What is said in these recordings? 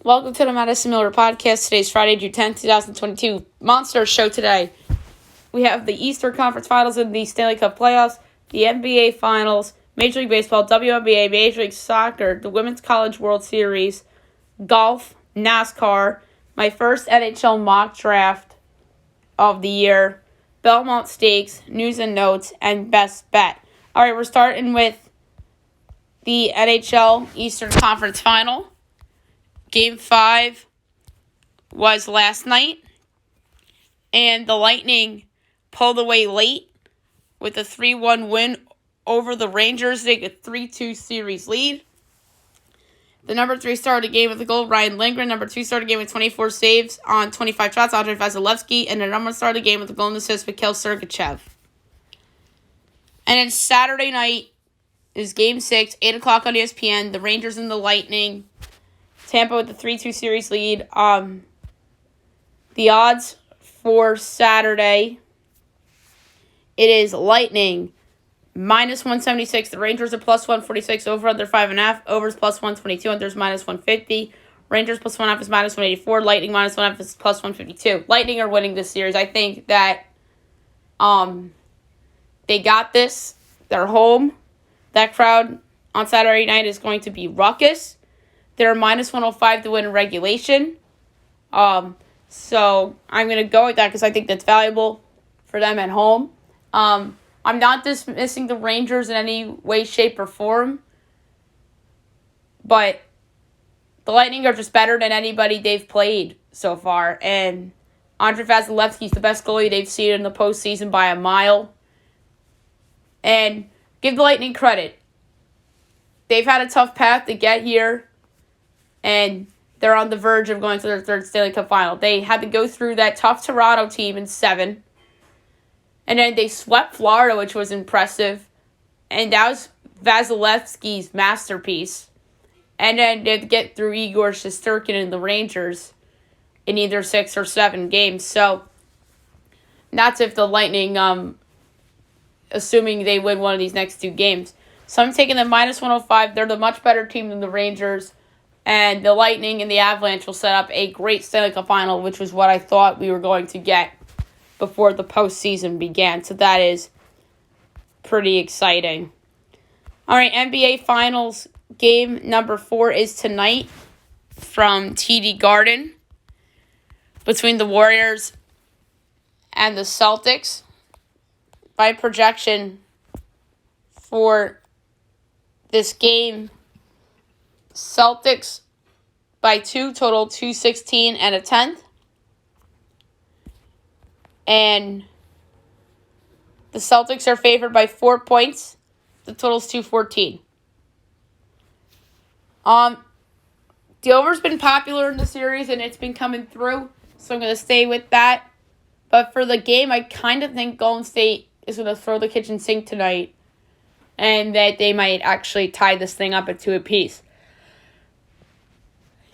Welcome to the Madison Miller Podcast. Today's Friday, June 10th, 2022. Monster show today. We have the Eastern Conference Finals and the Stanley Cup Playoffs, the NBA Finals, Major League Baseball, WNBA, Major League Soccer, the Women's College World Series, golf, NASCAR, my first NHL mock draft of the year, Belmont Stakes, news and notes, and best bet. All right, we're starting with the NHL Eastern Conference Final. Game 5 was last night, and the Lightning pulled away late with a 3-1 win over the Rangers. They get a 3-2 series lead. The number 3 started the game with a goal, Ryan Lindgren. Number 2 started the game with 24 saves on 25 shots, Andrei Vasilevsky. And the number 1 started the game with a goal and assist, Mikhail Sergachev. And then Saturday night is Game 6, 8 o'clock on ESPN. The Rangers and the Lightning. Tampa with the 3-2 series lead. The odds for Saturday, it is Lightning minus 176. The Rangers are plus 146. Over under 5.5. Overs plus 122. Unders minus 150. Rangers plus 1.5 is minus 184. Lightning minus 1.5 is plus 152. Lightning are winning this series. I think that they got this. They're home. That crowd on Saturday night is going to be ruckus. They're minus 105 to win in regulation. So I'm going to go with that because I think that's valuable for them at home. I'm not dismissing the Rangers in any way, shape, or form. But the Lightning are just better than anybody they've played so far. And Andrei Vasilevsky is the best goalie they've seen in the postseason by a mile. And give the Lightning credit. They've had a tough path to get here. And they're on the verge of going to their third Stanley Cup final. They had to go through that tough Toronto team in 7. And then they swept Florida, which was impressive. And that was Vasilevsky's masterpiece. And then they had to get through Igor Shesterkin and the Rangers in either 6 or 7 games. So that's if the Lightning, assuming they win one of these next 2 games. So I'm taking them minus 105. They're the much better team than the Rangers. And the Lightning and the Avalanche will set up a great Stanley Cup final, which was what I thought we were going to get before the postseason began. So that is pretty exciting. All right, NBA Finals game number 4 is tonight from TD Garden between the Warriors and the Celtics. By projection for this game, Celtics by 2, total 216 and a 10th. And the Celtics are favored by 4 points. The total's 214. The over's been popular in the series and it's been coming through, so I'm going to stay with that. But for the game, I kind of think Golden State is going to throw the kitchen sink tonight and that they might actually tie this thing up at 2 apiece.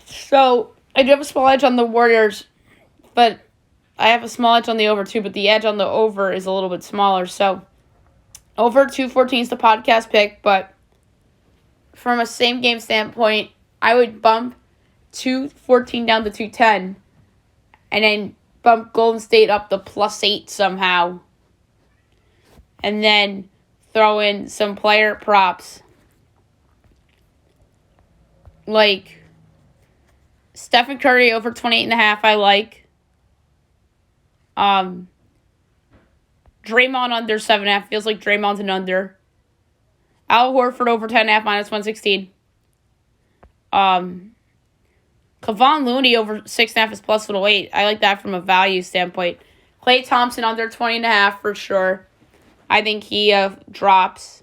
So, I do have a small edge on the Warriors, but I have a small edge on the over too, but the edge on the over is a little bit smaller. So, over 214 is the podcast pick, but from a same game standpoint, I would bump 214 down to 210 and then bump Golden State up to +8 somehow. And then throw in some player props like Stephen Curry over 28.5, I like. Draymond under 7.5. Feels like Draymond's an under. Al Horford over 10.5, minus 116. Kevon Looney over 6.5 is plus 108. I like that from a value standpoint. Klay Thompson under 20.5 for sure. I think he drops.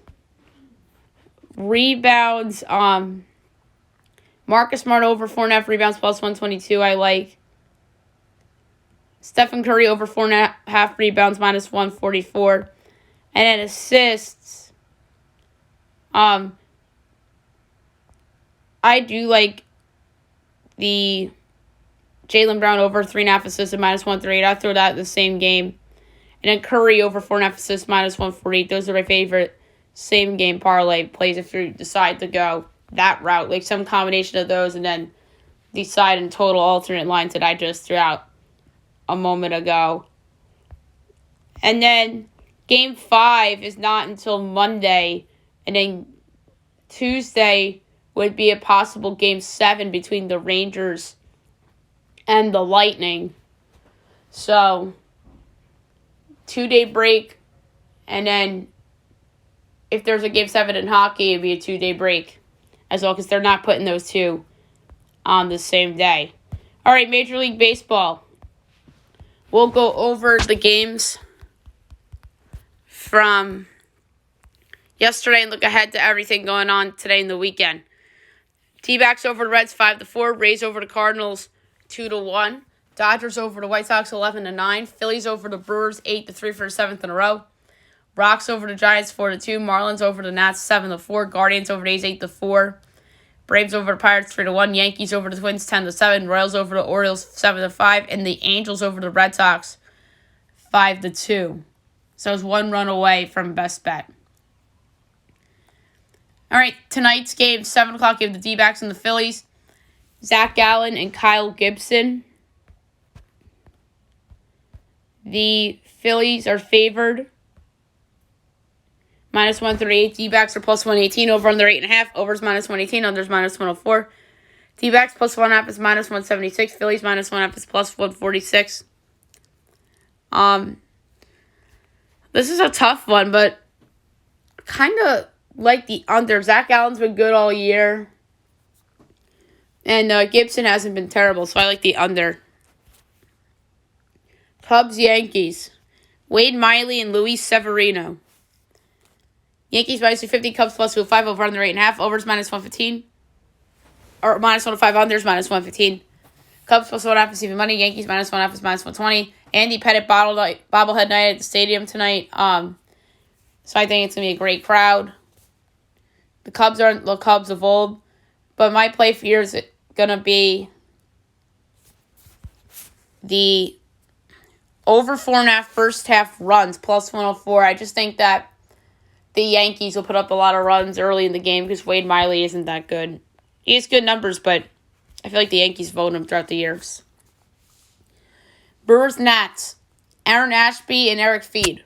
Rebounds, Marcus Smart over 4.5 rebounds plus 122, I like. Stephen Curry over 4.5 rebounds minus 144. And then assists. I do like the Jaylen Brown over 3.5 assists and minus 138. I throw that in the same game. And then Curry over 4.5 assists minus 148. Those are my favorite same game parlay plays if you decide to go that route, like some combination of those, and then the side and total alternate lines that I just threw out a moment ago. And then Game 5 is not until Monday, and then Tuesday would be a possible Game 7 between the Rangers and the Lightning. So, 2-day break, and then if there's a Game 7 in hockey, it'd be a 2-day break as well, because they're not putting those two on the same day. All right, Major League Baseball. We'll go over the games from yesterday and look ahead to everything going on today in the weekend. D-backs over the Reds 5-4, Rays over the Cardinals 2-1, Dodgers over the White Sox 11-9, Phillies over the Brewers 8-3 for the 7th in a row, Rocks over the Giants 4-2, Marlins over the Nats 7-4, Guardians over the A's 8-4, Braves over the Pirates 3-1, Yankees over the Twins 10-7, Royals over the Orioles 7-5, and the Angels over the Red Sox 5-2. So it's 1 run away from best bet. All right, tonight's game, 7 o'clock, give the D-backs and the Phillies. Zach Gallen and Kyle Gibson. The Phillies are favored -138. D-backs are +118. Over under 8.5. Overs -118. Unders -104. D-backs +1.5 is -176. Phillies -1.5 is +146. This is a tough one, but kind of like the under. Zach Allen's been good all year. And Gibson hasn't been terrible, so I like the under. Cubs, Yankees. Wade Miley and Luis Severino. Yankees -250, Cubs +205, over under 8.5. Overs -115. Or -105, unders -115. Cubs +1.5 is even money. Yankees -1.5 is -120. Andy Pettitte bobblehead night at the stadium tonight. So I think it's going to be a great crowd. The Cubs aren't the Cubs of old. But my play for here is going to be the over 4.5 first half runs, +104. I just think that the Yankees will put up a lot of runs early in the game because Wade Miley isn't that good. He has good numbers, but I feel like the Yankees vote him throughout the years. Brewers, Nats. Aaron Ashby and Eric Feed.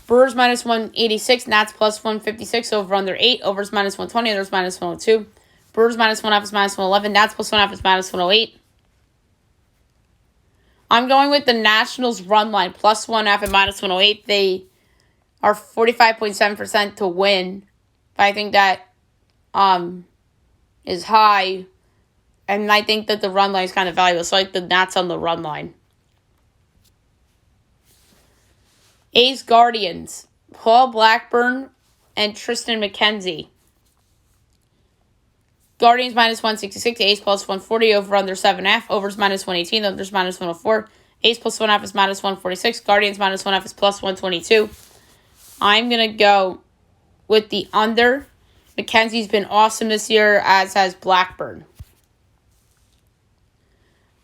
Brewers -186, Nats +156, over under 8. Overs -120, unders -102. Brewers -1.5 is -111. Nats +1.5 is -108. I'm going with the Nationals run line, +1.5 and -108. They are 45.7% to win. But I think that is high. And I think that the run line is kind of valuable. So I like the Nats on the run line. A's, Guardians. Paul Blackburn and Tristan McKenzie. Guardians -166, A's +140, over under 7.5. Overs -118, unders -104. A's +1.5 is -146. Guardians -1.5 is +122. I'm going to go with the under. McKenzie's been awesome this year, as has Blackburn.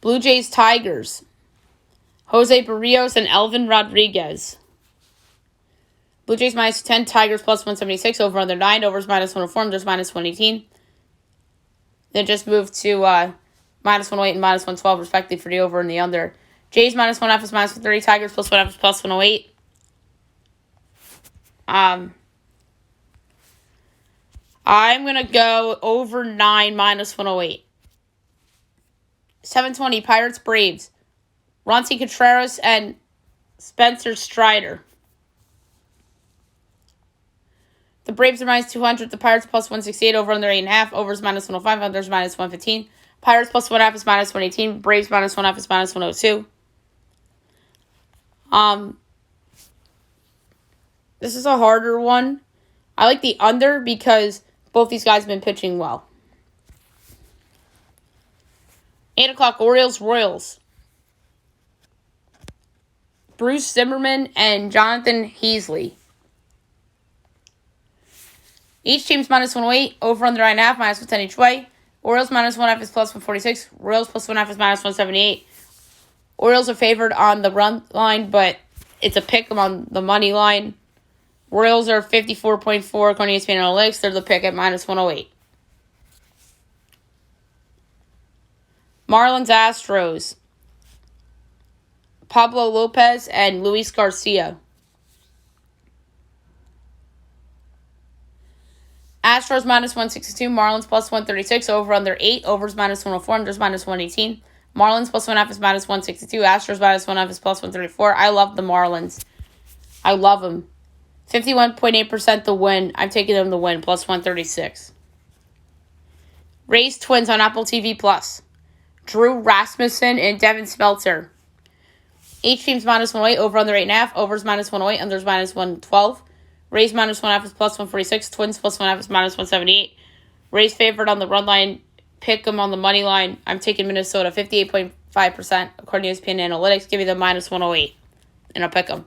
Blue Jays, Tigers. Jose Barrios and Elvin Rodriguez. Blue Jays -10, Tigers +176, over under 9, overs -104, unders -118. Then just moved to -108 and -112, respectively, for the over and the under. Jays -1.5 is -130, Tigers +1.5 is +108. I'm going to go over 9, -108. 720, Pirates, Braves. Ronci Contreras and Spencer Strider. The Braves are -200. The Pirates +168, over under 8.5. Overs -105, unders -115. Pirates +1.5 is -118. Braves -1.5 is -102. This is a harder one. I like the under because both these guys have been pitching well. 8 o'clock, Orioles, Royals. Bruce Zimmerman and Jonathan Heasley. Each team's -108, over under 9.5, -110 each way. Orioles -1.5 is +146. Royals +1.5 is -178. Orioles are favored on the run line, but it's a pick 'em on the money line. Royals are 54.4 according to ESPN Analytics. They're the pick at -108. Marlins Astros. Pablo Lopez and Luis Garcia. Astros minus 162, Marlins plus 136, over under 8, overs minus 104, unders minus 118. Marlins plus 1.5 is minus 162, Astros minus 1.5 is plus 134. I love the Marlins. I love them. 51.8% the win. I'm taking them to win, plus 136. Rays Twins on Apple TV Plus. Drew Rasmussen and Devin Smeltzer. Each team's minus 108, over under 8.5, overs minus 108, unders minus 112. Rays minus 1.5 is plus 146. Twins plus 1.5 is minus 178. Rays favored on the run line. Pick them on the money line. I'm taking Minnesota 58.5% according to ESPN Analytics. Give me the minus 108. And I'll pick them.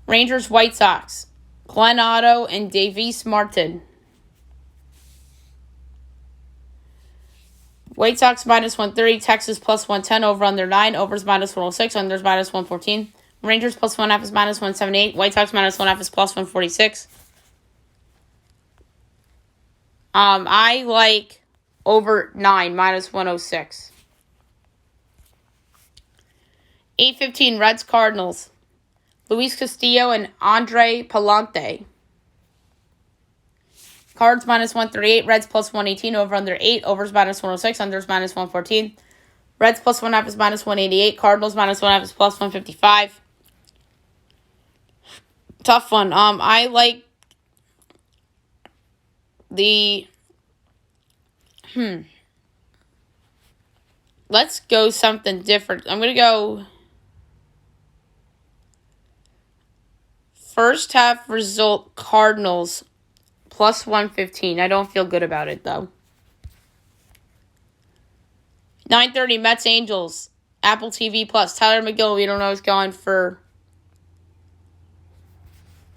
Rangers White Sox. Glenn Otto and Davis Martin. White Sox minus 130. Texas plus 110. Over under 9. Overs minus 106. Unders minus 114. Rangers plus 1.5 is minus 178. White Sox minus 1.5 is plus 146. I like over 9, minus 106. 8:15 Reds Cardinals. Luis Castillo and Andre Palante. Cards minus 138. Reds plus 118. Over under 8. Overs minus 106. Unders minus 114. Reds plus 1.5 is minus 188. Cardinals minus 1.5 is plus 155. Tough one. I like the... Let's go something different. I'm going to go... First half result, Cardinals, plus 115. I don't feel good about it, though. 9:30 Mets Angels, Apple TV Plus. Tyler McGill, we don't know, is going for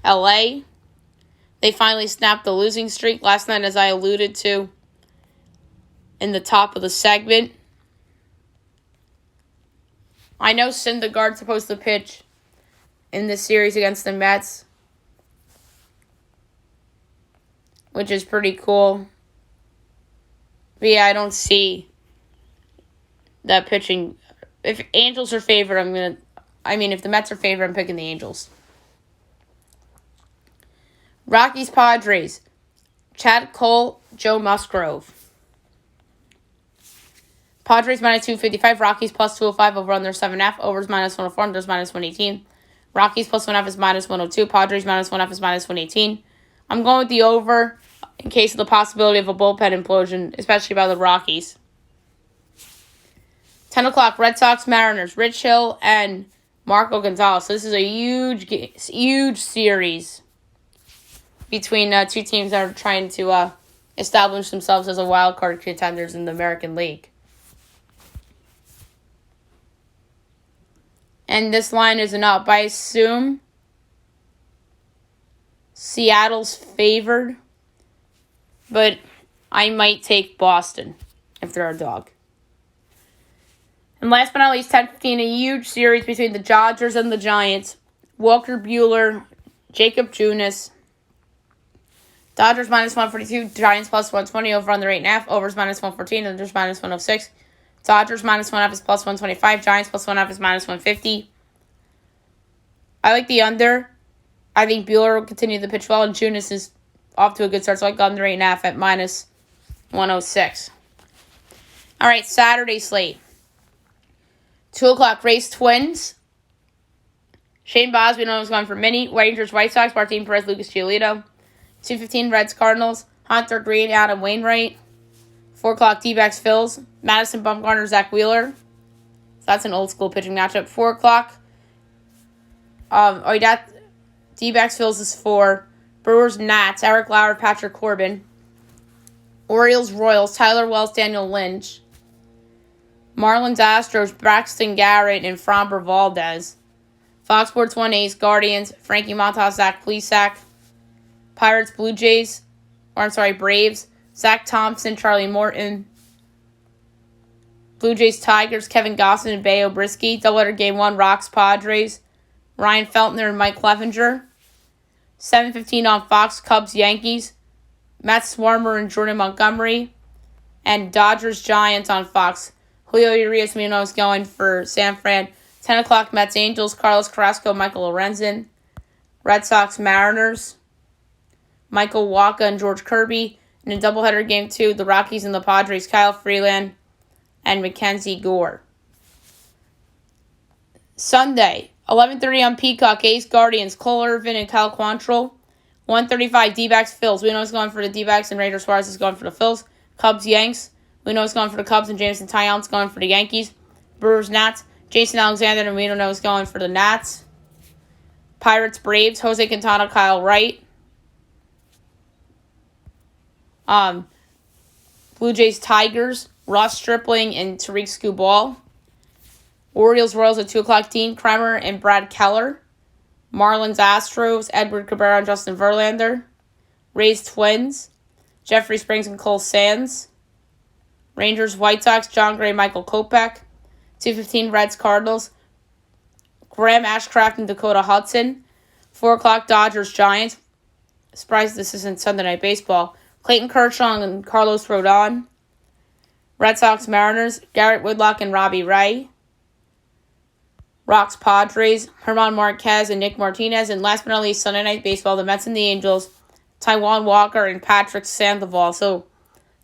LA. They finally snapped the losing streak last night, as I alluded to in the top of the segment. I know Syndergaard's supposed to pitch in this series against the Mets, which is pretty cool. But yeah, I don't see that pitching. If Angels are favored, if the Mets are favored, I'm picking the Angels. Rockies Padres. Chad Cole, Joe Musgrove. Padres minus 255, Rockies plus 205, over under 7.5, overs minus 104, unders minus 118. Rockies plus 1.5 is minus 102, Padres minus 1.5 is minus 118. I'm going with the over in case of the possibility of a bullpen implosion, especially by the Rockies. 10 o'clock, Red Sox Mariners, Rich Hill and Marco Gonzalez. So this is a huge series between two teams that are trying to establish themselves as a wild card contenders in the American League. And this line isn't up. I assume Seattle's favored, but I might take Boston if they're a dog. And last but not least, 10-15, a huge series between the Dodgers and the Giants. Walker Buehler, Jacob Junis. Dodgers minus 142, Giants plus 120, over under 8.5, overs minus 114, unders minus 106. Dodgers minus 1.5 is plus 125, Giants plus 1.5 is minus 150. I like the under. I think Buehler will continue to pitch well, and Junis is off to a good start, so I like under 8.5 at minus 106. All right, Saturday slate. 2 o'clock, Rays Twins. Shane Baz, we know is going for mini. Rangers White Sox, Martin Perez, Lucas Giolito. 2:15 Reds Cardinals, Hunter Green, Adam Wainwright. 4 o'clock D-backs Phils, Madison Bumgarner, Zach Wheeler. So that's an old school pitching matchup. 4 o'clock. D-backs Phils is 4. Brewers Nats, Eric Lauer, Patrick Corbin. Orioles Royals, Tyler Wells, Daniel Lynch. Marlins Astros, Braxton Garrett and Framber Valdez. Fox Sports 1 A's Guardians, Frankie Montas, Zach Plesac. Pirates Braves, Zach Thompson, Charlie Morton. Blue Jays Tigers, Kevin Gossett and Bayo Brisky. Doubleheader Game 1, Rocks Padres, Ryan Feltner and Mike Clevenger. 7:15 on Fox, Cubs Yankees, Matt Swarmer and Jordan Montgomery. And Dodgers-Giants on Fox. Julio Urias Munoz going for San Fran. 10 o'clock Mets-Angels. Carlos Carrasco, Michael Lorenzen. Red Sox-Mariners. Michael Wacha and George Kirby. In a doubleheader game 2, the Rockies and the Padres. Kyle Freeland and Mackenzie Gore. Sunday, 11:30 on Peacock. A's Guardians. Cole Irvin and Kyle Quantrill. 1:35 D-backs Phils. We know it's going for the D-backs and Raiders Suarez is going for the Phils. Cubs Yanks. We know it's going for the Cubs and Jameson Taillon's going for the Yankees. Brewers Nats. Jason Alexander and we don't know is going for the Nats. Pirates Braves. Jose Quintana, Kyle Wright. Blue Jays Tigers. Ross Stripling and Tariq Skubal. Orioles Royals at 2 o'clock. Dean Kremer and Brad Keller. Marlins Astros. Edward Cabrera and Justin Verlander. Rays Twins. Jeffrey Springs and Cole Sands. Rangers White Sox. John Gray, Michael Kopech. 2:15 Reds Cardinals. Graham Ashcraft and Dakota Hudson. 4 o'clock Dodgers Giants. Surprised this isn't Sunday Night Baseball. Clayton Kershaw and Carlos Rodon. Red Sox Mariners. Garrett Whitlock and Robbie Ray. Rocks Padres. Herman Marquez and Nick Martinez. And last but not least, Sunday Night Baseball, the Mets and the Angels. Taijuan Walker and Patrick Sandoval. So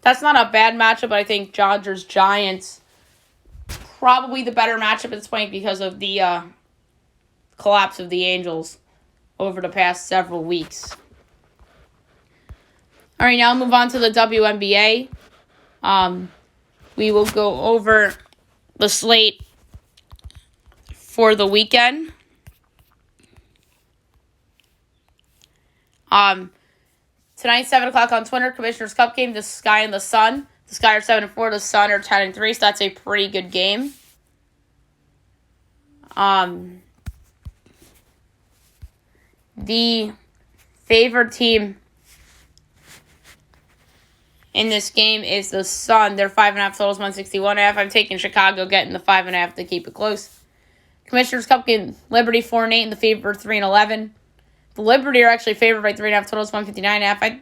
that's not a bad matchup, but I think Dodgers Giants probably the better matchup at this point because of the collapse of the Angels over the past several weeks. All right, now I'll move on to the WNBA. We will go over the slate for the weekend. Tonight, 7 o'clock on Twitter, Commissioner's Cup game, the Sky and the Sun. The Sky are 7-4, the Sun are 10-3, so that's a pretty good game. The favored team in this game is the Sun. They're 5.5 totals, 161.5. I'm taking Chicago, getting the 5.5 to keep it close. Commissioner's Cup game, Liberty 4-8, and the favorite 3-11. The Liberty are actually favored by 3.5 totals, 159.5. I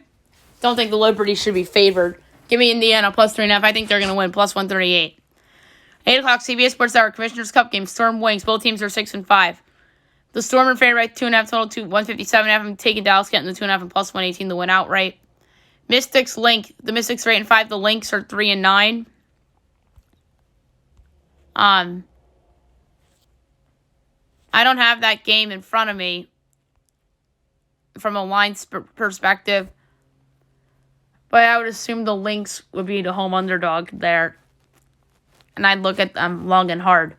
don't think the Liberty should be favored. Give me Indiana plus 3.5. I think they're going to win plus 138. 8 o'clock CBS Sports Hour, Commissioner's Cup game, Storm Wings. Both teams are 6-5. The Storm are favored by 2.5 total to 157.5. I'm taking Dallas, getting the 2.5 and plus 118 to win outright. Mystics Link. The Mystics are 8-5. The Lynx are 3-9. I don't have that game in front of me from a line perspective, but I would assume the Lynx would be the home underdog there, and I'd look at them long and hard.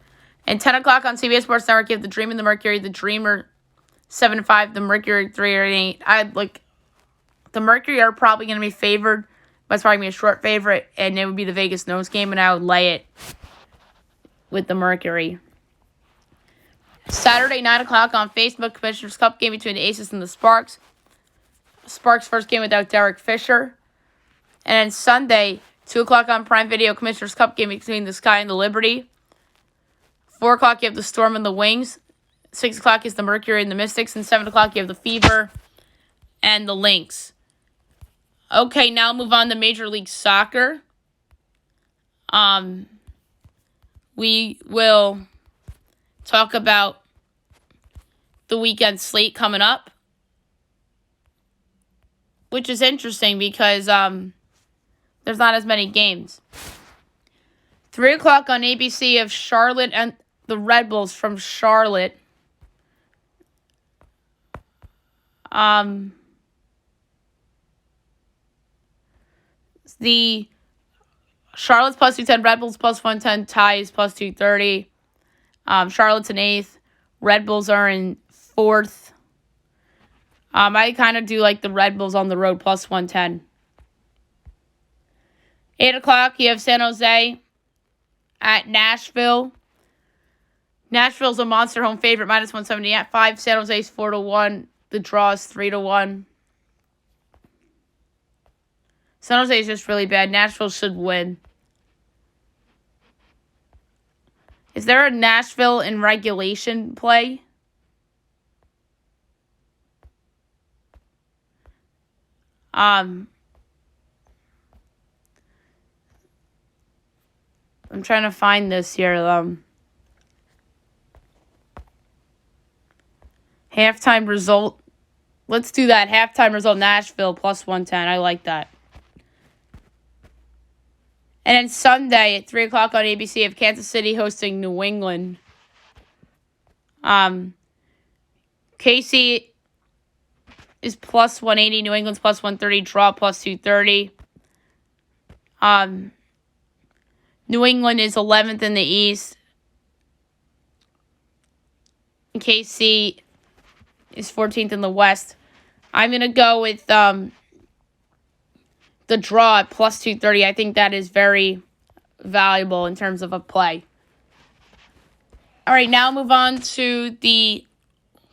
And 10 o'clock on CBS Sports Network, you have the Dream and the Mercury. The Dreamer 7-5, the Mercury 3-8. I'd look. The Mercury are probably going to be favored, but it's probably going to be a short favorite, and it would be the Vegas nose game, and I would lay it with the Mercury. Saturday, 9 o'clock on Facebook, Commissioner's Cup game between the Aces and the Sparks. Sparks' first game without Derek Fisher. And then Sunday, 2 o'clock on Prime Video, Commissioner's Cup game between the Sky and the Liberty. 4 o'clock, you have the Storm and the Wings. 6 o'clock is the Mercury and the Mystics. And 7 o'clock, you have the Fever and the Lynx. Okay, now move on to Major League Soccer. We will talk about the weekend slate coming up, which is interesting because there's not as many games. 3 o'clock on ABC of Charlotte and the Red Bulls from Charlotte. The Charlotte's plus 210, Red Bulls plus 110, ties plus 230. Charlotte's in 8th. Red Bulls are in 4th. I kind of do like the Red Bulls on the road plus 110. 8 o'clock, you have San Jose at Nashville. Nashville's a monster home favorite, minus 170 at 5. San Jose's 4-1. The draw is 3-1. San Jose is just really bad. Nashville should win. Is there a Nashville in regulation play? I'm trying to find this here. Halftime result. Let's do that. Halftime result, Nashville, plus 110. I like that. And then Sunday at 3 o'clock on ABC of Kansas City hosting New England. KC is plus 180. New England's plus 130. Draw plus 230. New England is 11th in the East. KC is 14th in the West. I'm going to go with the draw at plus 230. I think that is very valuable in terms of a play. All right, now move on to the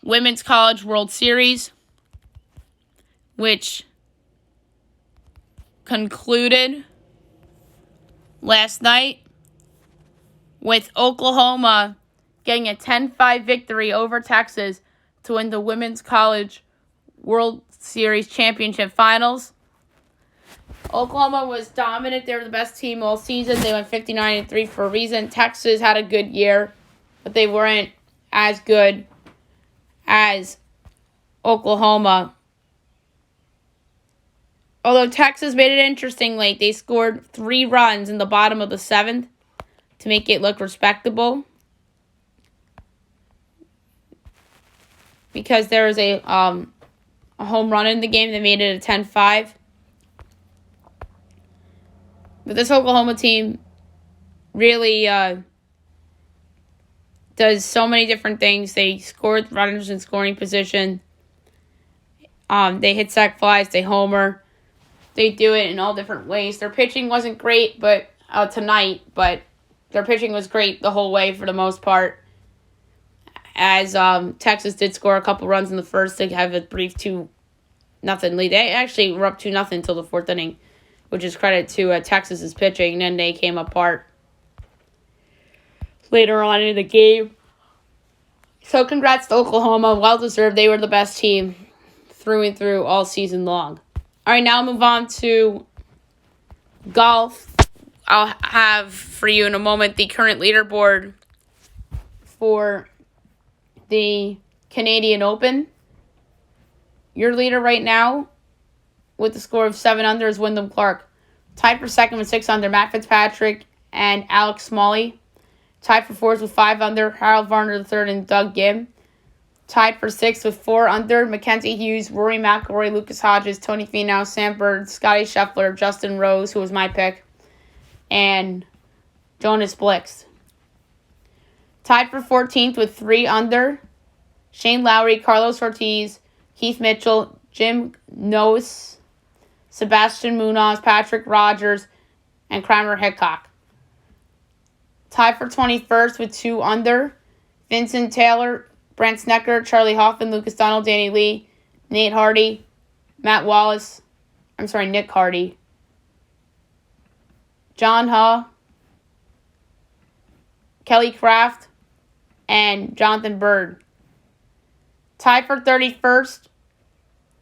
Women's College World Series, which concluded last night with Oklahoma getting a 10-5 victory over Texas to win the Women's College World Series Championship Finals. Oklahoma was dominant. They were the best team all season. They went 59-3 for a reason. Texas had a good year, but they weren't as good as Oklahoma. Although Texas made it interesting late. They scored 3 runs in the bottom of the 7th to make it look respectable. Because there was a home run in the game that made it a 10-5. But this Oklahoma team really does so many different things. They scored runners in scoring position. They hit sac flies. They homer. They do it in all different ways. Their pitching wasn't great tonight, but their pitching was great the whole way for the most part. As Texas did score a couple runs in the first to have a brief 2-0 lead. They actually were up 2-0 until the 4th inning, which is credit to Texas's pitching. And then they came apart later on in the game. So congrats to Oklahoma. Well deserved. They were the best team through and through all season long. All right, now move on to golf. I'll have for you in a moment the current leaderboard for the Canadian Open. Your leader right now with the score of 7 under is Wyndham Clark. Tied for second with 6 under, Matt Fitzpatrick and Alex Smalley. Tied for fourth with 5 under, Harold Varner III and Doug Gim. Tied for 6th with 4 under, Mackenzie Hughes, Rory McIlroy, Lucas Hodges, Tony Finau, Sam Bird, Scotty Scheffler, Justin Rose, who was my pick, and Jonas Blix. Tied for 14th with 3 under, Shane Lowry, Carlos Ortiz, Keith Mitchell, Jim Nose, Sebastian Munoz, Patrick Rogers, and Kramer Hickok. Tied for 21st with 2 under, Vincent Taylor, Brent Snecker, Charlie Hoffman, Lucas Donald, Danny Lee, Nick Hardy, John Huh, Kelly Craft, and Jonathan Bird. Tied for 31st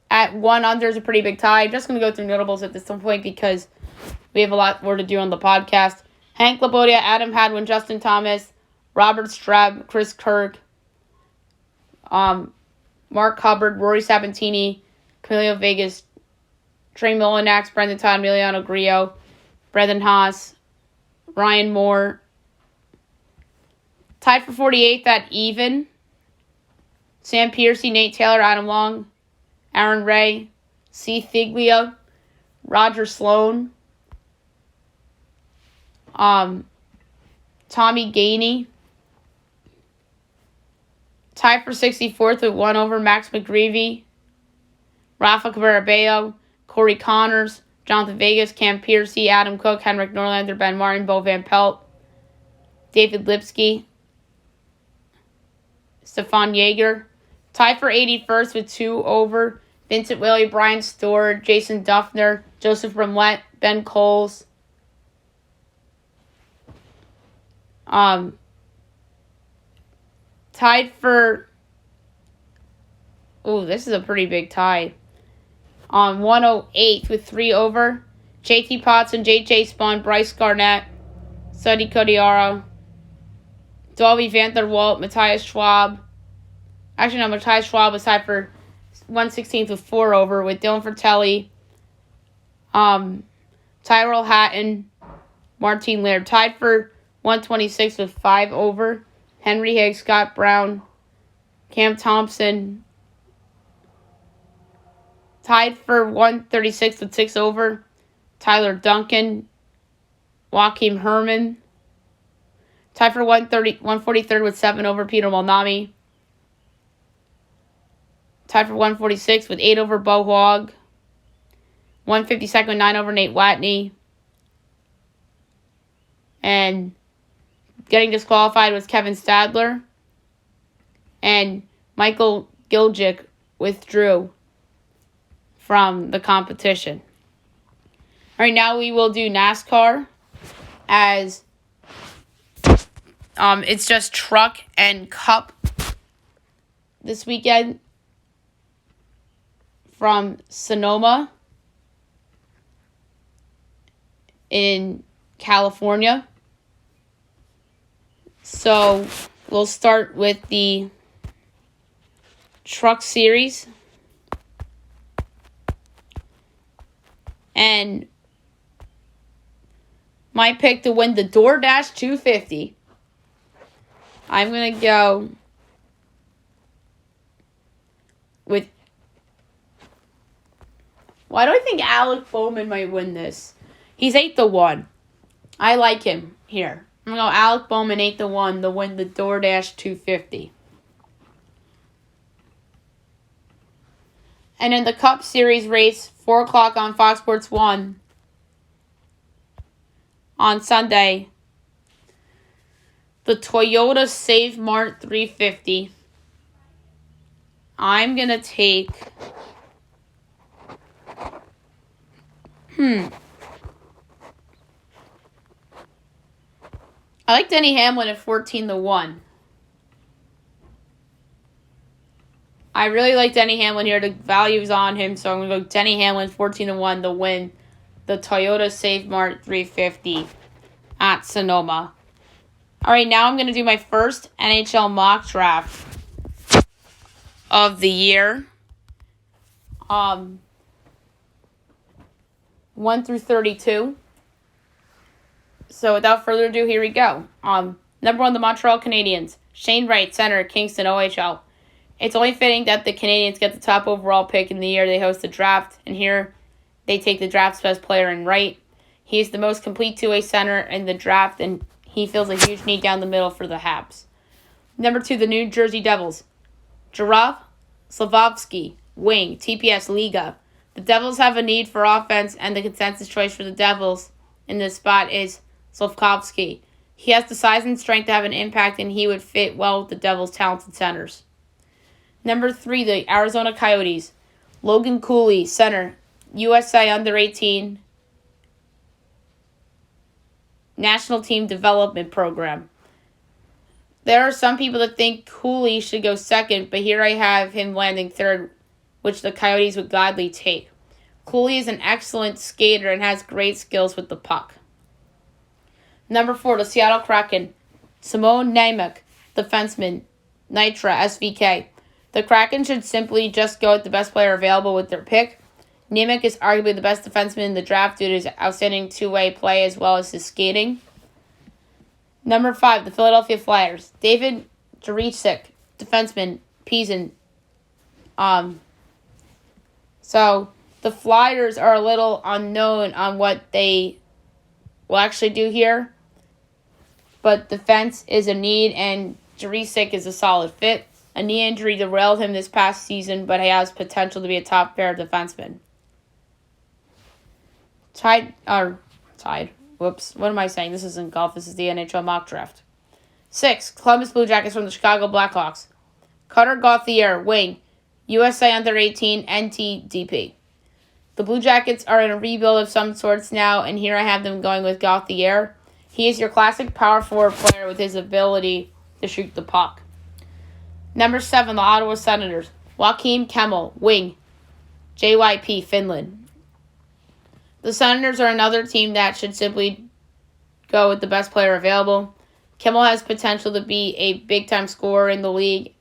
at 1 under is a pretty big tie. I'm just going to go through notables at this point because we have a lot more to do on the podcast. Hank Labodia, Adam Hadwin, Justin Thomas, Robert Streb, Chris Kirk, Mark Hubbard, Rory Sabatini, Camilo Vegas, Trey Mullinax, Brendan Todd, Emiliano Grillo, Brendan Haas, Ryan Moore. Tied for 48th at even, Sam Piercy, Nate Taylor, Adam Long, Aaron Ray, C. Thiglia, Roger Sloan, Tommy Gainey. Tied for 64th with 1 over, Max McGreevy, Rafa Cabrera-Bello, Corey Connors, Jonathan Vegas, Cam Piercy, Adam Cook, Henrik Norlander, Ben Martin, Bo Van Pelt, David Lipsky, Stefan Yeager. Tied for 81st with 2 over, Vincent Willey, Brian Stewart, Jason Duffner, Joseph Bramlett, Ben Coles. Tied for... Oh, this is a pretty big tie. 108 with 3 over, JT Potts and JJ Spawn, Bryce Garnett, Suddy Codiaro, Dolby Vanderwalt, Matthias Schwab. Actually, no, Matthias Schwab was tied for 1/16 with 4 over with Dylan Fratelli, Tyrell Hatton, Martin Laird. Tied for 126 with 5 over. Henry Higgs, Scott Brown, Cam Thompson. Tied for 136 with 6 over. Tyler Duncan, Joachim Herman. Tied for 143rd with 7 over. Peter Malnami. Tied for 146 with 8 over. Bo Hogg. 152nd with 9 over. Nate Watney. And getting disqualified was Kevin Stadler. And Michael Giljic withdrew from the competition. All right, now we will do NASCAR as it's just truck and cup this weekend from Sonoma in California. So we'll start with the truck series. And my pick to win the DoorDash 250. I'm going to go with... Why do I think Alec Bowman might win this? He's 8-1. I like him here. I'm going to go Alec Bowman 8-1 to win the DoorDash 250. And in the Cup Series race, 4 o'clock on Fox Sports 1 on Sunday, the Toyota Save Mart 350. I'm going to take... I like Denny Hamlin at 14-1. I really like Denny Hamlin here. The value's on him, so I'm going to go Denny Hamlin 14-1 to win the Toyota Save Mart 350 at Sonoma. All right, now I'm going to do my first NHL mock draft of the year. 1 through 32. So without further ado, here we go. Number 1, the Montreal Canadiens. Shane Wright, center, Kingston, OHL. It's only fitting that the Canadiens get the top overall pick in the year they host the draft, and here they take the draft's best player in Wright. He's the most complete two-way center in the draft, and he fills a huge need down the middle for the Habs. Number 2, the New Jersey Devils. Jarov Slavovsky, wing, TPS Liga. The Devils have a need for offense, and the consensus choice for the Devils in this spot is Slavkovsky. He has the size and strength to have an impact, and he would fit well with the Devils' talented centers. Number 3, the Arizona Coyotes. Logan Cooley, center, USA Under-18 National Team Development Program. There are some people that think Cooley should go second, but here I have him landing third, which the Coyotes would gladly take. Cooley is an excellent skater and has great skills with the puck. Number 4, the Seattle Kraken. Simone Nemec, defenseman, Nitra, SVK. The Kraken should simply just go with the best player available with their pick. Nemec is arguably the best defenseman in the draft due to his outstanding two-way play as well as his skating. Number 5, the Philadelphia Flyers. David Jiricek, defenseman, Pizan. So the Flyers are a little unknown on what they will actually do here. But defense is a need, and Jiricek is a solid fit. A knee injury derailed him this past season, but he has potential to be a top pair defenseman. Tied. Whoops. What am I saying? This isn't golf. This is the NHL mock draft. 6, Columbus Blue Jackets from the Chicago Blackhawks. Cutter Gauthier, wing, USA Under-18 NTDP. The Blue Jackets are in a rebuild of some sorts now, and here I have them going with Gauthier. He is your classic power forward player with his ability to shoot the puck. Number 7, the Ottawa Senators. Joakim Kemmel, wing, JYP, Finland. The Senators are another team that should simply go with the best player available. Kimmel has potential to be a big-time scorer in the league,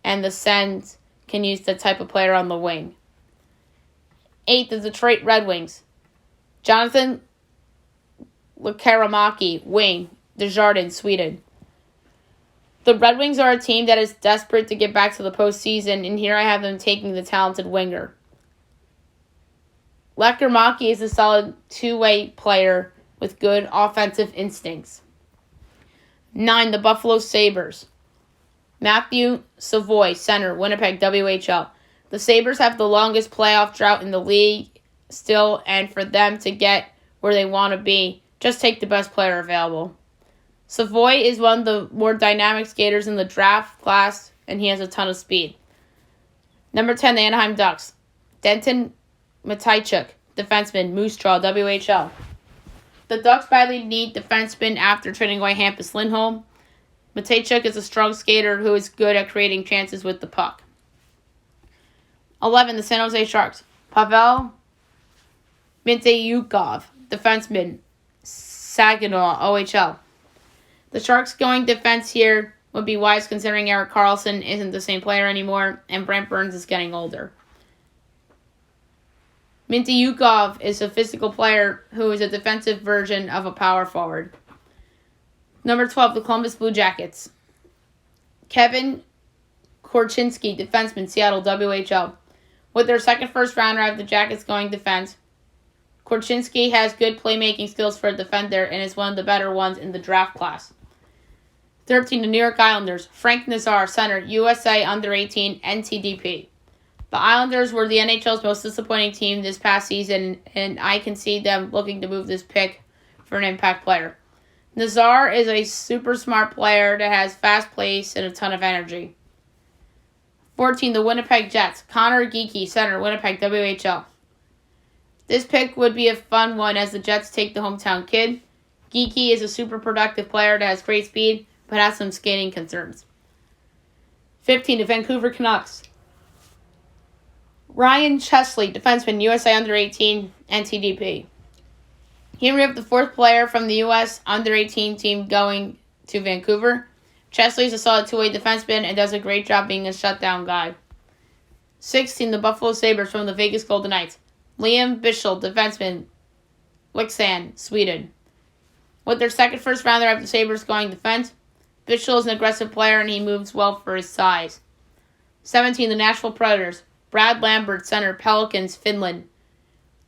and the Sens can use the type of player on the wing. 8, the Detroit Red Wings. Jonathan Lekaramaki, wing, Desjardins, Sweden. The Red Wings are a team that is desperate to get back to the postseason, and here I have them taking the talented winger. Lekaramaki is a solid two-way player with good offensive instincts. 9, the Buffalo Sabres. Matthew Savoy, center, Winnipeg, WHL. The Sabres have the longest playoff drought in the league still, and for them to get where they want to be, just take the best player available. Savoy is one of the more dynamic skaters in the draft class, and he has a ton of speed. Number 10, the Anaheim Ducks. Denton Matejchuk, defenseman, Moose Jaw, WHL. The Ducks badly need defensemen after trading away Hampus Lindholm. Matejchuk is a strong skater who is good at creating chances with the puck. 11, the San Jose Sharks. Pavel Mintyukov, defenseman, Saginaw, OHL. The Sharks going defense here would be wise considering Erik Karlsson isn't the same player anymore and Brent Burns is getting older. Mintyukov is a physical player who is a defensive version of a power forward. Number 12, the Columbus Blue Jackets. Kevin Korchinski, defenseman, Seattle, WHL. With their second first rounder, I have the Jackets going defense. Korchinski has good playmaking skills for a defender and is one of the better ones in the draft class. 13, the New York Islanders. Frank Nazar, center, USA Under-18, NTDP. The Islanders were the NHL's most disappointing team this past season, and I can see them looking to move this pick for an impact player. Nazar is a super smart player that has fast pace and a ton of energy. 14, the Winnipeg Jets. Connor Geekie, center, Winnipeg, WHL. This pick would be a fun one as the Jets take the hometown kid. Geekie is a super productive player that has great speed, but has some skating concerns. 15, the Vancouver Canucks. Ryan Chesley, defenseman, USA Under-18, NTDP. Here we have the fourth player from the U.S. Under-18 team going to Vancouver. Chesley is a solid two-way defenseman and does a great job being a shutdown guy. 16, the Buffalo Sabres from the Vegas Golden Knights. Liam Bichsel, defenseman, Leksand, Sweden. With their second first rounder, I have the Sabres going defense. Bichsel is an aggressive player and he moves well for his size. 17, the Nashville Predators. Brad Lambert, center, Pelicans, Finland.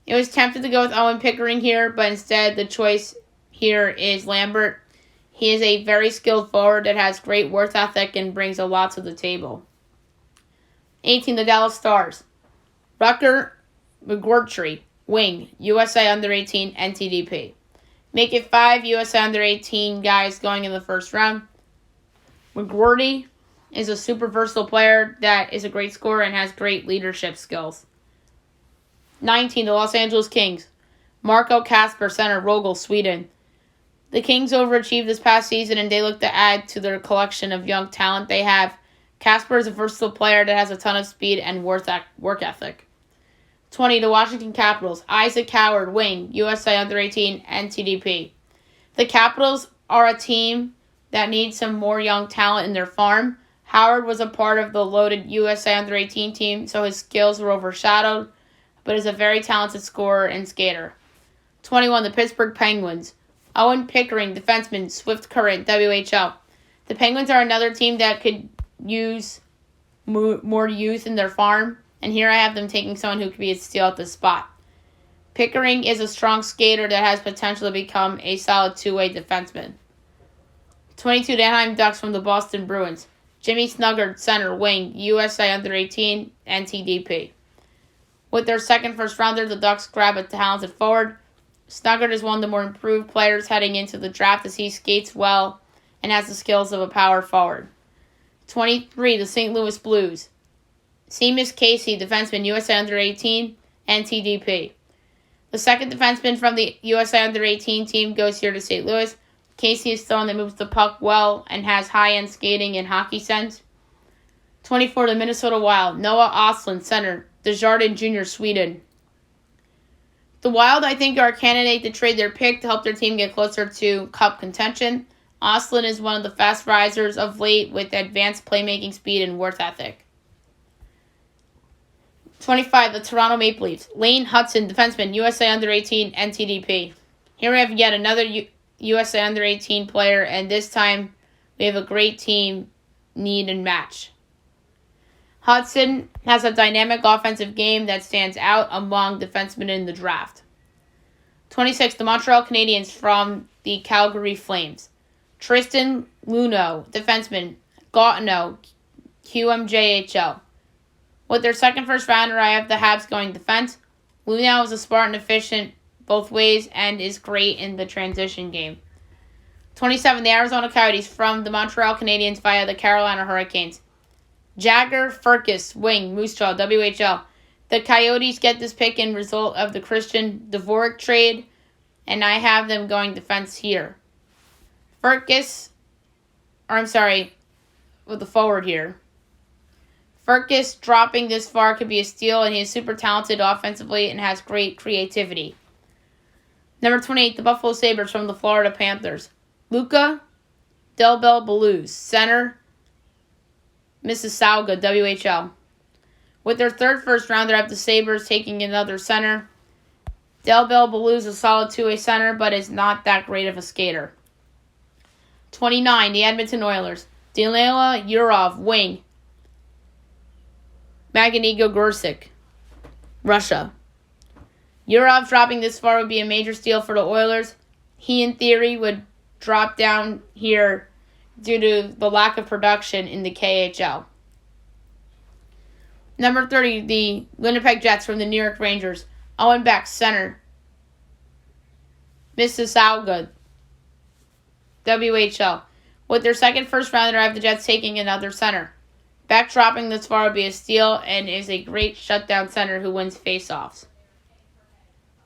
It was tempted to go with Owen Pickering here, but instead the choice here is Lambert. He is a very skilled forward that has great work ethic and brings a lot to the table. 18, the Dallas Stars. Rucker McGortry, wing, USA Under-18, NTDP. Make it 5 USA Under-18 guys going in the first round. McGorty is a super versatile player that is a great scorer and has great leadership skills. 19, the Los Angeles Kings. Marco Kasper, center, Rögle, Sweden. The Kings overachieved this past season and they look to add to their collection of young talent they have. Kasper is a versatile player that has a ton of speed and work ethic. 20, the Washington Capitals. Isaac Howard, wing, USA Under-18, NTDP. The Capitals are a team that needs some more young talent in their farm. Howard was a part of the loaded USA Under-18 team, so his skills were overshadowed, but is a very talented scorer and skater. 21, the Pittsburgh Penguins. Owen Pickering, defenseman, Swift Current, WHL. The Penguins are another team that could use more youth in their farm, and here I have them taking someone who could be a steal at the spot. Pickering is a strong skater that has potential to become a solid two-way defenseman. 22, the Anaheim Ducks from the Boston Bruins. Jimmy Snuggard, center, wing, USA Under-18, NTDP. With their second first rounder, the Ducks grab a talented forward. Snuggard is one of the more improved players heading into the draft as he skates well and has the skills of a power forward. 23, the St. Louis Blues. Seamus Casey, defenseman, USA Under-18, NTDP. The second defenseman from the USA Under-18 team goes here to St. Louis. Casey is someone that moves the puck well and has high-end skating and hockey sense. 24, the Minnesota Wild. Noah Ostlund, center, Desjardins Jr., Sweden. The Wild, I think, are a candidate to trade their pick to help their team get closer to Cup contention. Oslin is one of the fast risers of late with advanced playmaking speed and work ethic. 25, the Toronto Maple Leafs. Lane Hudson, defenseman, USA Under-18, NTDP. Here we have yet another USA Under-18 player, and this time we have a great team need and match. Hudson has a dynamic offensive game that stands out among defensemen in the draft. 26, the Montreal Canadiens from the Calgary Flames. Tristan Luneau, defenseman, Gatineau, QMJHL. With their second first rounder, I have the Habs going defense. Luneau is a smart and efficient both ways and is great in the transition game. 27, the Arizona Coyotes from the Montreal Canadiens via the Carolina Hurricanes. Jagger Furcus, wing, Moose Jaw, WHL. The Coyotes get this pick in result of the Christian Dvorak trade, and I have them going defense here. With the forward here. Furcus dropping this far could be a steal, and he is super talented offensively and has great creativity. Number 28, the Buffalo Sabres from the Florida Panthers. Luca Delbel Blues, center, Mississauga, WHL. With their third first rounder, I have the Sabres taking another center. Delbel Blues is a solid two-way center, but is not that great of a skater. 29, the Edmonton Oilers. Danila Yurov, wing. Magnigo Gursik, Russia. Yurov dropping this far would be a major steal for the Oilers. He, in theory, would drop down here due to the lack of production in the KHL. Number 30, the Winnipeg Jets from the New York Rangers. Wnba, center. Mississauga, WHL. With their second first rounder, I have the Jets taking another center. Back dropping this far would be a steal and is a great shutdown center who wins faceoffs.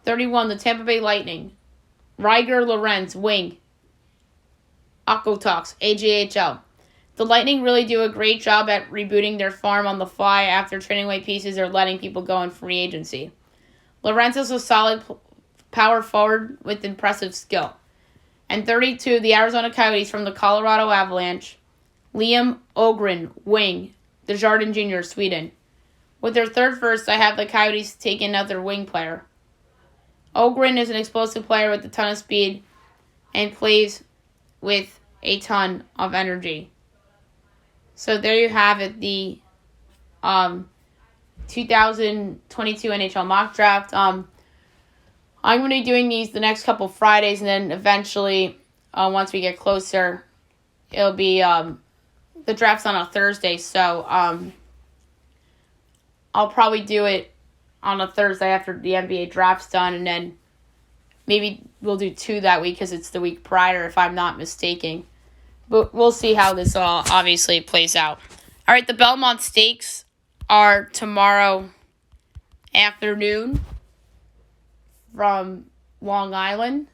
31, the Tampa Bay Lightning. Ryger Lorenz, wing. Okotoks, AJHL. The Lightning really do a great job at rebooting their farm on the fly after trading away pieces or letting people go in free agency. Lorenz is a solid power forward with impressive skill. And 32, the Arizona Coyotes from the Colorado Avalanche. Liam Ogren, wing, Desjardins Jr., Sweden. With their third first, I have the Coyotes take another wing player. Ogren is an explosive player with a ton of speed and plays with a ton of energy. So there you have it, the 2022 NHL mock draft. I'm going to be doing these the next couple Fridays, and then eventually, once we get closer, it'll be the draft's on a Thursday, so I'll probably do it on a Thursday after the NBA draft's done, and then maybe we'll do two that week because it's the week prior, if I'm not mistaken. But we'll see how this all obviously plays out. All right, the Belmont Stakes are tomorrow afternoon from Long Island.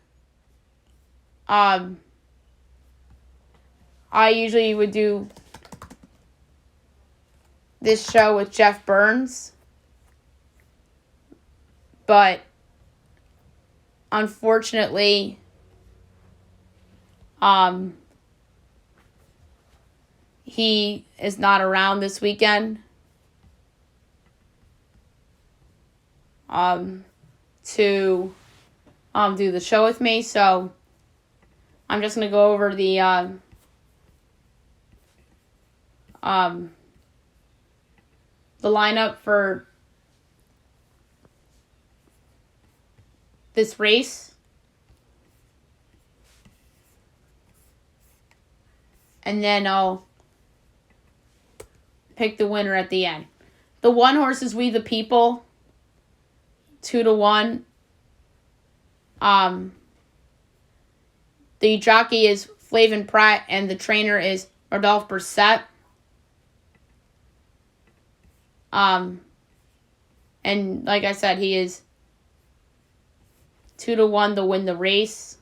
I usually would do this show with Jeff Burns, but unfortunately, he is not around this weekend to do the show with me, so I'm just going to go over the lineup for this race. And then I'll pick the winner at the end. The one horse is We the People, 2-1. The jockey is Flavin Pratt, and the trainer is Rodolphe Brissett. And like I said, he is 2-1 to win the race.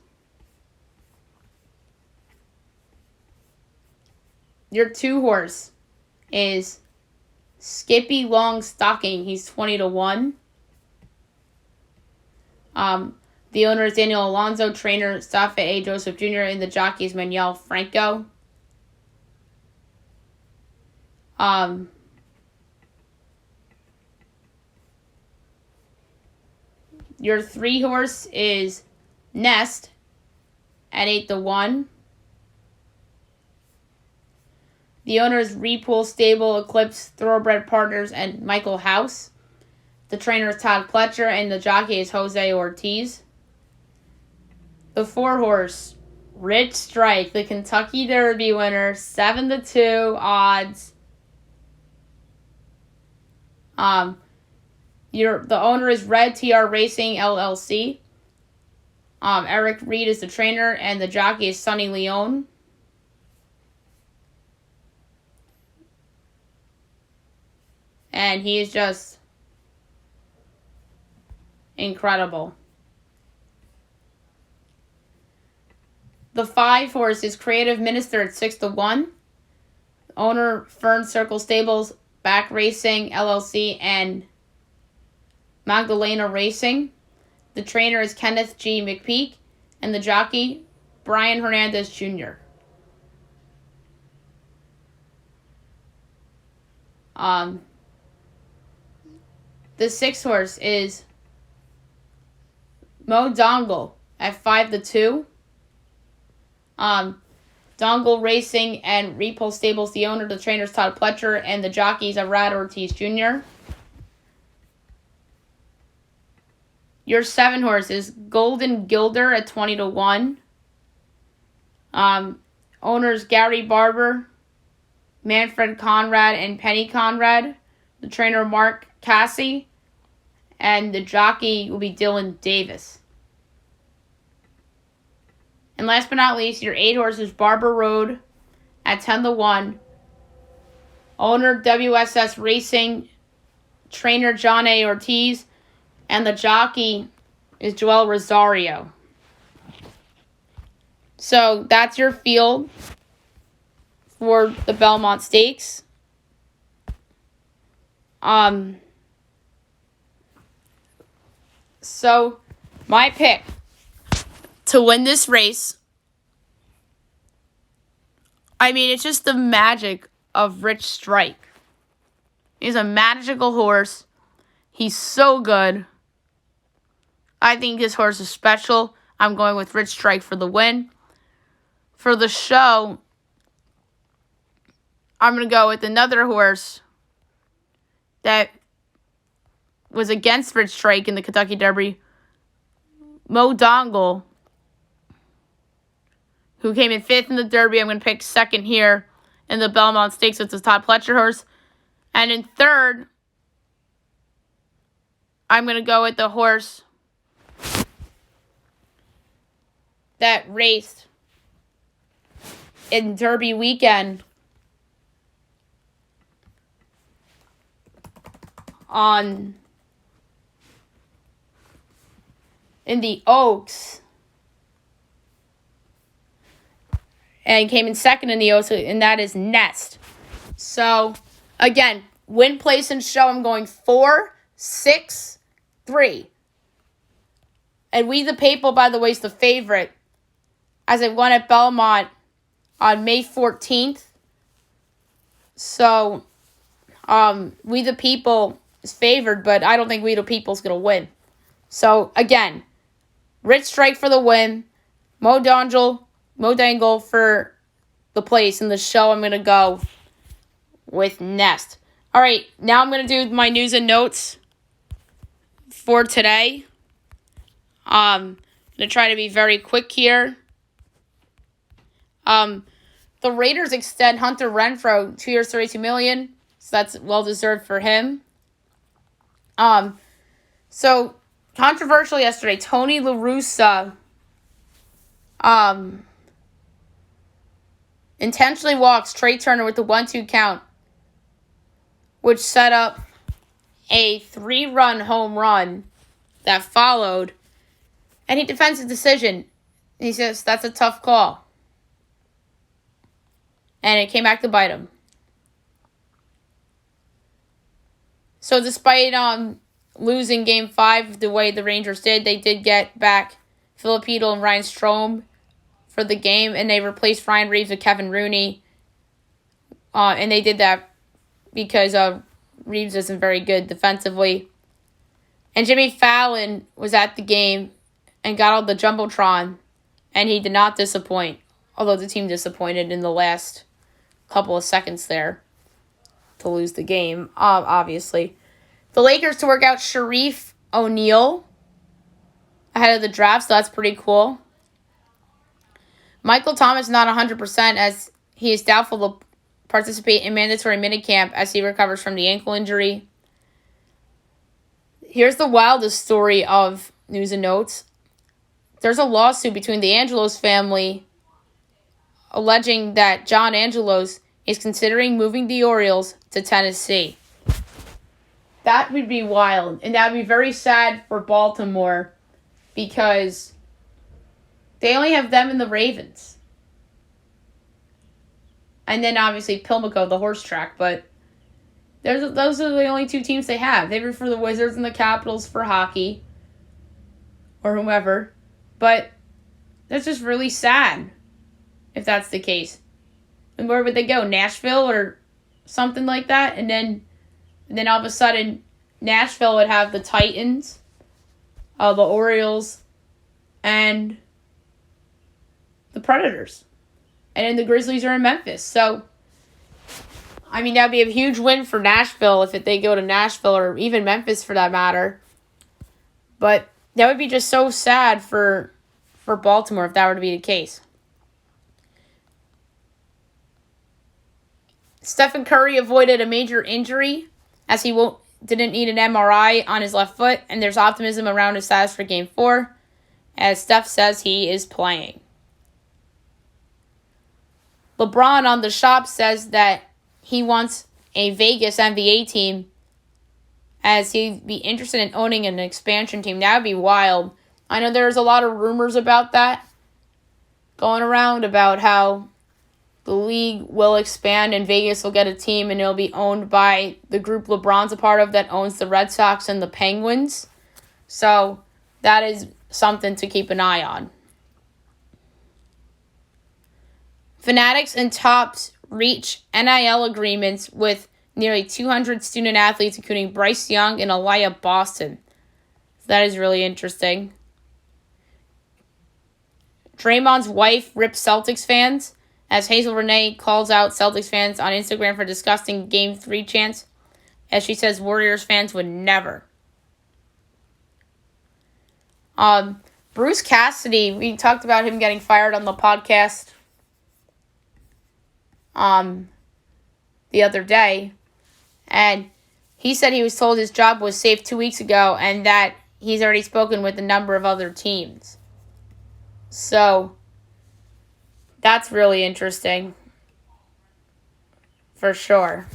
Your 2 horse is Skippy Long Stocking. He's 20-1. The owner is Daniel Alonso, trainer Safa A. Joseph Jr., and the jockey is Manuel Franco. Your 3 horse is Nest at 8-1. The owner is Repool Stable, Eclipse, Thoroughbred Partners, and Michael House. The trainer is Todd Pletcher, and the jockey is Jose Ortiz. The 4 horse, Rich Strike, the Kentucky Derby winner, 7-2 odds. The owner is Red TR Racing LLC. Eric Reed is the trainer, and the jockey is Sonny Leone. And he is just incredible. The 5 horse is Creative Minister at 6-1. Owner Fern Circle Stables, Back Racing LLC, and Magdalena Racing. The trainer is Kenneth G. McPeak, and the jockey, Brian Hernandez Jr. The 6 horse is Mo Dongle at 5-2. Dongle Racing and Repulse Stables, the owner, the trainer is Todd Pletcher, and the jockeys are Rad Ortiz Jr. Your 7 horse is Golden Gilder at 20-1. Owners Gary Barber, Manfred Conrad, and Penny Conrad. The trainer Mark Cassie, and the jockey will be Dylan Davis. And last but not least, your 8 horse is Barber Road at 10-1. Owner WSS Racing, trainer John A. Ortiz, and the jockey is Joel Rosario. So that's your field for the Belmont Stakes. So my pick to win this race, I mean, it's just the magic of Rich Strike. He's a magical horse. He's so good. I think this horse is special. I'm going with Rich Strike for the win. For the show, I'm going to go with another horse that was against Rich Strike in the Kentucky Derby, Mo Dongle, who came in 5th in the Derby. I'm going to pick 2nd here in the Belmont Stakes with the Todd Pletcher horse. And in 3rd, I'm going to go with the horse that raced in Derby weekend in the Oaks, and came in 2nd in the Oaks, and that is Nest. So, again, win, place, and show, I'm going 4, 6, 3. And We the People, by the way, is the favorite, as it won at Belmont on May 14th. So, We the People is favored, but I don't think We the People is going to win. So, again, Rich Strike for the win, Mo Dongle for the place. In the show, I'm going to go with Nest. All right, now I'm going to do my news and notes for today. I'm going to try to be very quick here. The Raiders extend Hunter Renfroe 2 years, $32 million. So that's well-deserved for him. So, controversial yesterday, Tony La Russa intentionally walks Trey Turner with the 1-2 count, which set up a 3-run home run that followed, and he defends his decision. He says that's a tough call, and it came back to bite him. So despite losing Game 5 the way the Rangers did, they did get back Filipino and Ryan Strome for the game, and they replaced Ryan Reeves with Kevin Rooney. And they did that because Reeves isn't very good defensively. And Jimmy Fallon was at the game and got on the Jumbotron, and he did not disappoint, although the team disappointed in the last couple of seconds there to lose the game, obviously. The Lakers to work out Sharif O'Neal ahead of the draft, so that's pretty cool. Michael Thomas not 100% as he is doubtful to participate in mandatory minicamp as he recovers from the ankle injury. Here's the wildest story of news and notes. There's a lawsuit between the Angelos family alleging that John Angelos is considering moving the Orioles to Tennessee. That would be wild, and that would be very sad for Baltimore because they only have them and the Ravens. And then obviously Pimlico, the horse track, but those are the only two teams they have. They root for the Wizards and the Capitals for hockey or whomever. But that's just really sad if that's the case. And where would they go? Nashville or something like that? And then all of a sudden Nashville would have the Titans, the Orioles, and the Predators. And then the Grizzlies are in Memphis. So, I mean, that would be a huge win for Nashville if they go to Nashville or even Memphis for that matter. But that would be just so sad for Baltimore if that were to be the case. Stephen Curry avoided a major injury as he didn't need an MRI on his left foot, and there's optimism around his status for Game 4, as Steph says he is playing. LeBron on The Shop says that he wants a Vegas NBA team as he'd be interested in owning an expansion team. That would be wild. I know there's a lot of rumors about that going around about how the league will expand and Vegas will get a team and it'll be owned by the group LeBron's a part of that owns the Red Sox and the Penguins. So that is something to keep an eye on. Fanatics and Tops reach NIL agreements with nearly 200 student athletes, including Bryce Young and Aaliyah Boston. That is really interesting. Draymond's wife rips Celtics fans as Hazel Renee calls out Celtics fans on Instagram for disgusting Game 3 chants, as she says Warriors fans would never. Bruce Cassidy, we talked about him getting fired on the podcast the other day, and he said he was told his job was safe 2 weeks ago and that he's already spoken with a number of other teams. So that's really interesting for sure.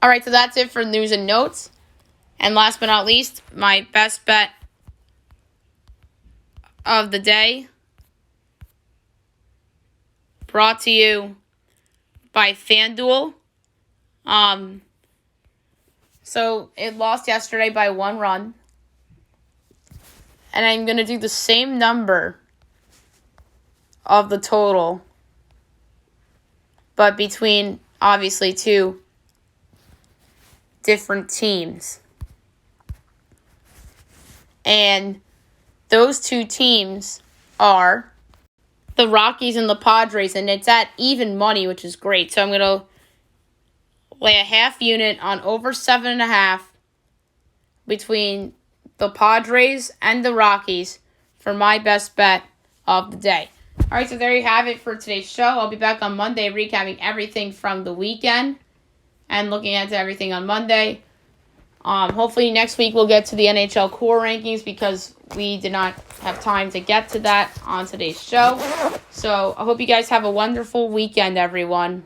All right, so that's it for news and notes. And last but not least, my best bet of the day, brought to you by FanDuel. So it lost yesterday by 1 run. And I'm going to do the same number of the total, but between, obviously, two different teams. And those two teams are the Rockies and the Padres, and it's at even money, which is great. So I'm going to lay a half unit on over 7.5 between the Padres and the Rockies for my best bet of the day. All right, so there you have it for today's show. I'll be back on Monday recapping everything from the weekend and looking into everything on Monday. Hopefully next week we'll get to the NHL core rankings because we did not have time to get to that on today's show. So I hope you guys have a wonderful weekend, everyone.